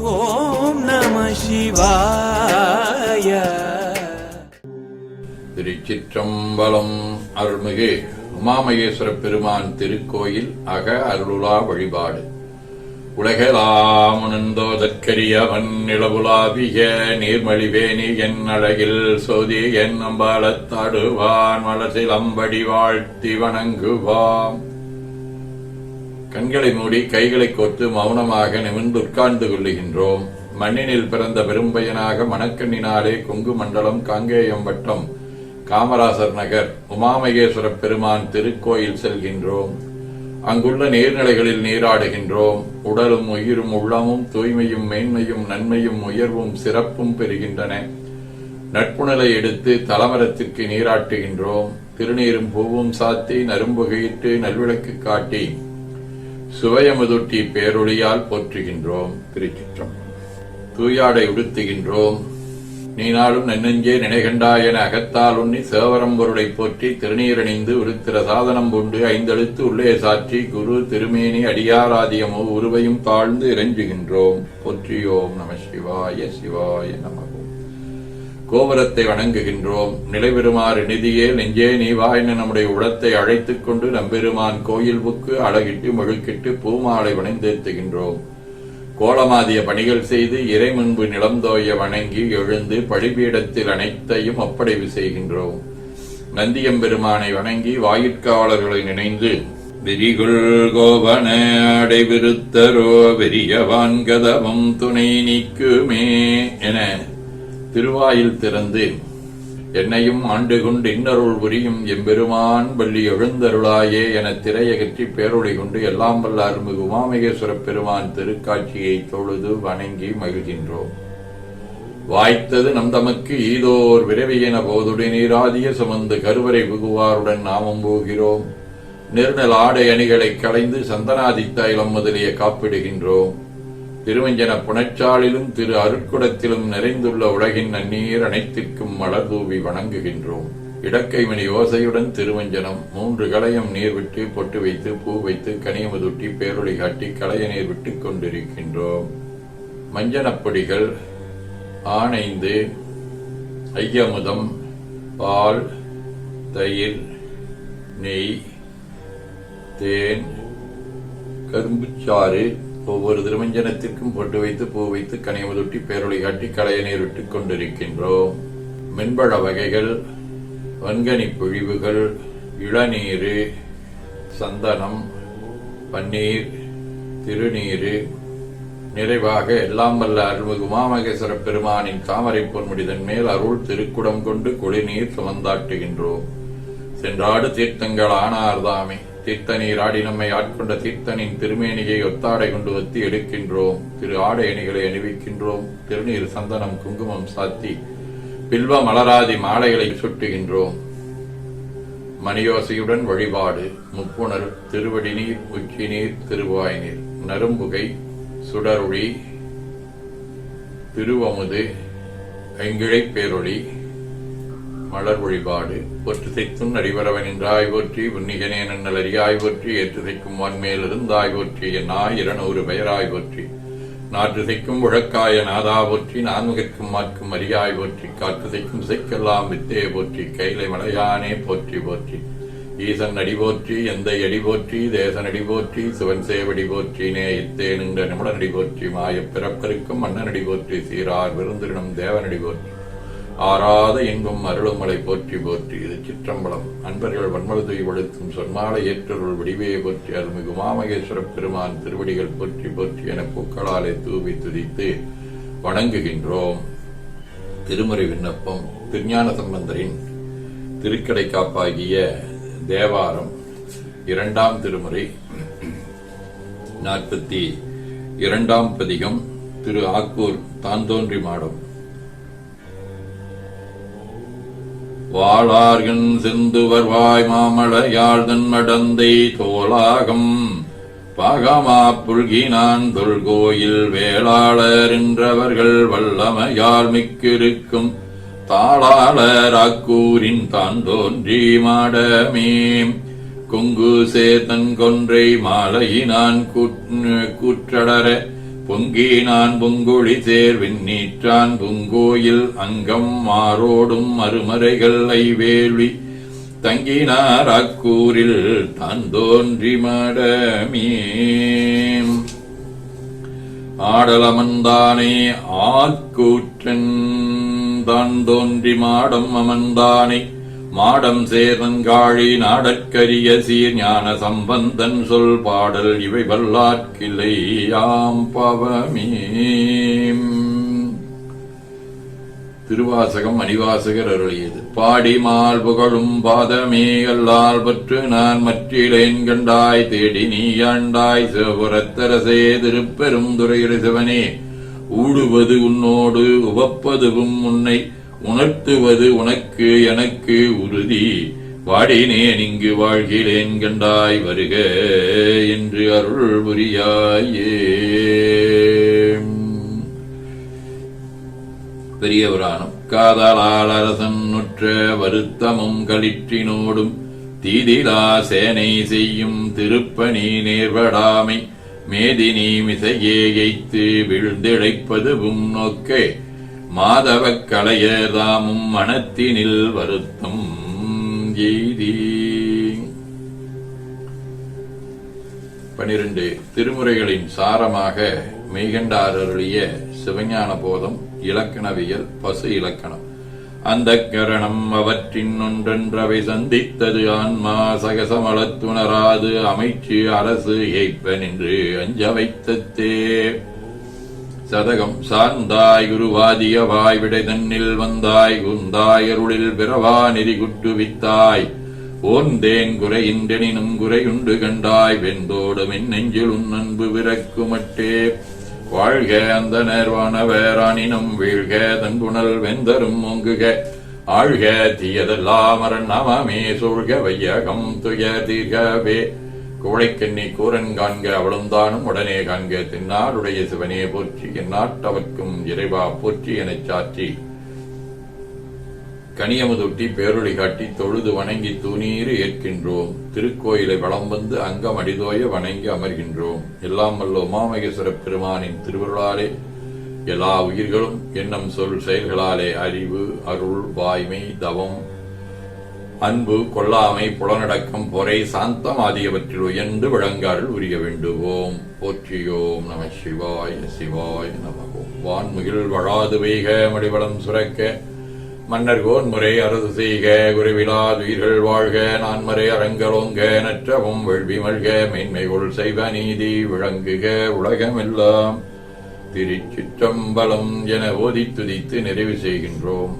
ஓம் நம சிவாய. திருச்சிற்றம்பலம். அருள்மிகு உமாமகேஸ்வர பெருமான் திருக்கோயில் அக அருளுலா வழிபாடு. உலகெலாம் உணர்ந்தோதற்கரியவன் நிலவுலாவிய நீர்மழிவேணி என் அழகில் சோதி என் அம்பாலத்தாடுவான் மலசிலம்படி வாழ்த்தி வணங்குவாம். கண்களை மூடி கைகளை கோர்த்து மௌனமாக நிமிர்ந்து உட்கார்ந்து கொள்ளுகின்றோம். மண்ணினில் பிறந்த பெரும்பயனாக மணக்கண்ணினாலே கொங்கு மண்டலம் காங்கேயம் வட்டம் காமராசர் நகர் உமாமகேஸ்வர பெருமான் திருக்கோயில் செல்கின்றோம். அங்குள்ள நீர்நிலைகளில் நீராடுகின்றோம். உடலும் உயிரும் உள்ளமும் தூய்மையும் மேன்மையும் நன்மையும் உயர்வும் சிறப்பும் பெறுகின்றன. நட்புணலை எடுத்து தலமரத்திற்கு நீராட்டுகின்றோம். திருநீரும் பூவும் சாத்தி நரும்புகையிட்டு நல்விளக்கு காட்டி சுவையமுதொட்டி பேரொழியால் போற்றுகின்றோம். திருச்சிற்றம். தூயாடை உடுத்துகின்றோம். நீ நாளும் நன்னெஞ்சே நினைகண்டாய் என அகத்தால் உண்ணி சேவரம் பொருளை போற்றி திருநீரணிந்து உருத்திர சாதனம் கொண்டு ஐந்தெழுத்து உள்ளே சாற்றி குரு திருமேனி அடியாராதியமோ உருவையும் தாழ்ந்து இறைஞ்சுகின்றோம். போற்றியோம் நம சிவாய சிவாய நமகோம். கோபுரத்தை வணங்குகின்றோம். நிலைபெறுமாறு நிதியே நெஞ்சே நீவாயின நம்முடைய உளத்தை அழைத்துக் கொண்டு நம்பெருமான் கோயில் புக்கு அழகிட்டு முழுக்கிட்டு பூமாலை வணைந்தேத்துகின்றோம். கோலமாதிய பணிகள் செய்து இறை முன்பு நிலந்தோய வணங்கி எழுந்து பழிபீடத்தில் அனைத்தையும் ஒப்படைவு செய்கின்றோம். நந்தியம்பெருமானை வணங்கி வாயிற்காவலர்களை நினைந்து விரிகுள் கோபன அடைவிருத்தரோ வெறியவான் கதவம் துணை நீக்குமே என திருவாயில் திறந்து என்னையும் ஆண்டு கொண்டு இன்னருள் புரியும் எம்பெருமான் பள்ளி எழுந்தருளாயே என திரையகற்றி பேரொழி கொண்டு எல்லாம் வல்ல அருள்மிகு உமாமகேஸ்வர பெருமான் திருக்காட்சியை தொழுது வணங்கி மகிழ்கின்றோம். வாய்த்தது நம் தமக்கு ஈதோர் விரைவியன போதுடை நீராதிய சுமந்து கருவறை புகுவாருடன் நாமும் போகிறோம். நிர்ணல் ஆடை அணிகளை களைந்து சந்தனாதி தைலம் முதலிய காப்பிடுகின்றோம். திருவஞ்சன புனச்சாலிலும் திரு அருட்குடத்திலும் நிறைந்துள்ள உலகின் நன்னீர் அனைத்திற்கும் மலர் தூவி வணங்குகின்றோம். இடக்கைமணி ஓசையுடன் திருவஞ்சனம் 3 களையம் நீர் விட்டு பொட்டு வைத்து பூ வைத்து கனியமுதுட்டி பேரொளி காட்டி களைய நீர் விட்டுக் கொண்டிருக்கின்றோம். மஞ்சனப்பொடிகள் ஆனைந்து ஐயமுதம் பால் தயிர் நெய் தேன் கரும்புச்சாறு ஒவ்வொரு திருமஞ்சனத்திற்கும் பொட்டு வைத்து பூ வைத்து கனியமுதொட்டி பேரொளி காட்டி களைய நீர் விட்டுக் கொண்டிருக்கின்றோம். மென்பழ வகைகள் வன்கனி பொழிவுகள் இளநீரு சந்தனம் பன்னீர் திருநீரு நிறைவாக எல்லாம் வல்ல அருள்மிகு உமாமகேஸ்வர பெருமானின் தாமரை பொன்முடிதன் மேல் அருள் திருக்குடம் கொண்டு குளிநீர் சுமந்தாட்டுகின்றோம். சென்றாடு தீர்த்தங்கள் ஆனார்தாமே தீர்த்த நீர் ஆடி நம்மை ஆட்கொண்ட தீர்த்தனின் திருமேனியை ஒத்தாடை கொண்டு ஒத்தி எடுக்கின்றோம். திரு ஆடை அணிகளை அணிவிக்கின்றோம். திருநீர் சந்தனம் குங்குமம் சாத்தி பில்வ மலராதி மாலைகளை சுட்டுகின்றோம். மணியோசையுடன் வழிபாடு. முப்புணர் திருவடி நீர் உச்சி நீர் திருவாய் நீர் நரும்புகை சுடரொளி திருவமுது ஐங்கிழை பேரொளி மலர் வழிபாடு. பொற்றுசைத்தும் நடிவரவன் என்றாய் போற்றி உன்னிகனே நன்னல் அறியாய் போற்றி ஏற்றுசைக்கும் வான்மேல் இருந்தாய் போற்றி என் 200 பெயராய் போற்றி நாற்றுசைக்கும் உழக்காய நாதா போற்றி நான்முகற்கும் மாற்கும் அறியாய் போற்றி காற்றுசைக்கும் இசைக்கெல்லாம் வித்தே போற்றி கைலை மலையானே போற்றி போற்றி ஈசன் அடி போற்றி எந்தை அடி போற்றி தேசன் அடி போற்றி சிவன் சேவடி போற்றி நே இத்தே நின்ற நிமிட நடி போற்றி மாயப் பிறப்பருக்கும் மன்னன் அடி போற்றி சீரார் விருந்தினம் தேவனடி போற்றி ஆறாத இன்பம் அருளுமலை போற்றி போற்றி. இது சிற்றம்பலம். அன்பர்கள் வன்மலதை ஒழுத்தும் சொன்மாலை ஏற்றருள் விடிவே போற்றி அருள்மிகு உமாமகேஸ்வர பெருமான் திருவடிகள் போற்றி போற்றி என பூக்களாலே தூவி துதித்து வணங்குகின்றோம். திருமுறை விண்ணப்பம். திருஞான சம்பந்தரின் திருக்கடை காப்பாகிய தேவாரம் 2ஆம் திருமுறை 42ஆம் பதிகம். திரு ஆக்கூர் தாந்தோன்றி மாடம். வாளார்கண் செந்துவர் வாய் மாமழையாள் தன் மடந்தை தோலாகம் பாகமா புல்கினான் தொல்கோயில் வேளாளர் என்றவர்கள் வல்லமையால் மிக்கிருக்கும் தாளாளர் அக்கூரின் தாந்தோன்றி மாடமே கொங்கு சேத்தன் கொன்றை மாலையினான் கூற்றடர பொங்கினான் பூங்குழி சேர்வின் நீற்றான் பூங்கோயில் அங்கம் மாரோடும் மறுமறைகள் ஐவேள்வி தங்கினார் அக்கூரில் தான் தோன்றி மாடமே ஆடலமந்தானே ஆக்கூற்றன் தான் தோன்றி மாடம் அமர்ந்தானே மாடம் சேர்நன்காழி நாடற்கரிய சீர் ஞான சம்பந்தன் சொல் பாடல் இவை வல்லாட்கிளை யாம் பவமே. திருவாசகம் மணிவாசகர் அருளியது. பாடி மால் புகழும் பாதமே அல்லால் பற்று நான் மற்றிலேன் கண்டாய் தேடி நீ ஆண்டாய் சிவபுரத்தரசே திருப்பெரும் துறையுரை சிவனே ஊடுவது உன்னோடு உவப்பதுவும் உன்னை உணர்த்துவது உனக்கு எனக்கு உறுதி வாடினேன் இங்கு வாழ்கிறேன் கண்டாய் வருக என்று அருள் புரியாயே. பெரிய புராணம். காதலால் அரசன் நுற்ற வருத்தமும் களிற்றினோடும் தீதிலா சேனை செய்யும் திருப்பணி நேர்வடாமை மேதினி மிசையே எய்த்து விழுந்திழைப்பதுவும் நோக்கே மாதவக் களையதாமும் மனத்தினில் வருத்தம் எய்தி. 12 திருமுறைகளின் சாரமாக மெய்கண்டார் அருளிய சிவஞான போதம் இலக்கணவியல் பசு இலக்கணம். அந்த கரணம் அவற்றின் ஒன்றென்றவை சந்தித்தது ஆன்மா சகசமளத்துணராது அமைச்சு அரசு ஏய்ப்பன் என்று அஞ்ச வைத்தே. சதகம். சார்ந்தாய் குருவாதிய வாய் விடை தன்னில் வந்தாய் குந்தாய் அருளில் பிறவா நெறி குட்டுவித்தாய் ஓர்ந்தேன் குறையின்றெனினும் குறையுண்டு கண்டாய் வெந்தோடு மின் நெஞ்சில் உன் அன்பு விரக்குமட்டே. வாழ்க அந்த நேர்வானவேரானினும் வீழ்க தன்புணல் வெந்தரும் ஓங்குக ஆழ்க தீயதெல்லாம் அரணாமே சூழ்க வையகம் துய தீர்கவே. கோழைக்கண்ணி கூரன் காண்க அவளுந்தானும் உடனே காண்க தென்னாடுடைய சிவனே போற்றி எந்நாட்டவர்க்கும் இறைவா போற்றி எனச் சாற்றி கனியமுதொட்டி பேரொளி காட்டி தொழுது வணங்கி தூணீறு ஏற்கின்றோம். திருக்கோயிலை வலம் வந்து அங்கம் அடிதோய வணங்கி அமர்கின்றோம். எல்லாம் வல்ல உமாமகேஸ்வர பெருமானின் திருவருளாலே எல்லா உயிர்களும் எண்ணம் சொல் செயல்களாலே அறிவு அருள் வாய்மை தவம் அன்பு கொல்லாமை புலனடக்கம் பொறை சாந்தம் ஆகியவற்றில் உயர்ந்து விளங்கால் உரிய வேண்டுவோம். போற்றியோம் நம சிவாய சிவாய நமவோம். வான்முகில் வழாது வெய்க மடிவளம் சுரக்க மன்னர்கோன் முறை அரசு செய்க குறைவிலாதுயிர்கள் வாழ்க நான்மறை அரங்கலோங்க நற்றவும் வெள்வி மல்க மேன்மைகொள் செய்வ நீதி விளங்குக உலகமெல்லாம். திருச்சிற்றம்பலம் என ஓதி துதித்து நிறைவு செய்கின்றோம்.